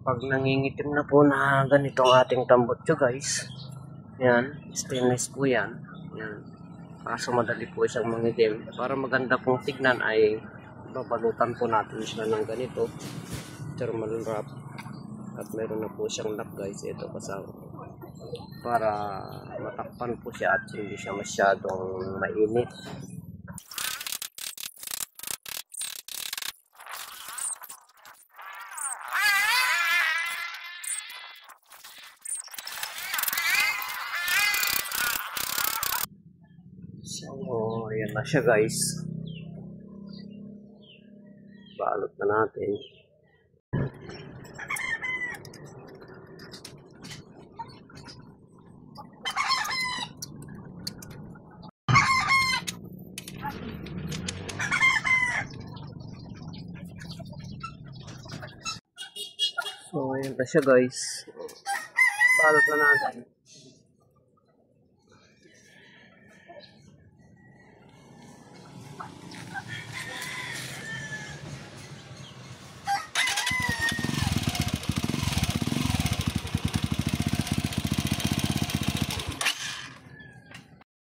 Pag nangingitim na po na ganito ang ating tambutso guys, yan, stainless po yan. Yan. Kaso madali po siyang mangitim. Para maganda pong tignan ay babalutan po natin siya ng ganito. Thermal wrap. At meron na po siyang lock guys. Ito kasama. Para matakpan po siya at hindi siya masyadong mainit. So, ayan na siya guys. Balot na natin. So, ayan na siya guys. Balot na natin.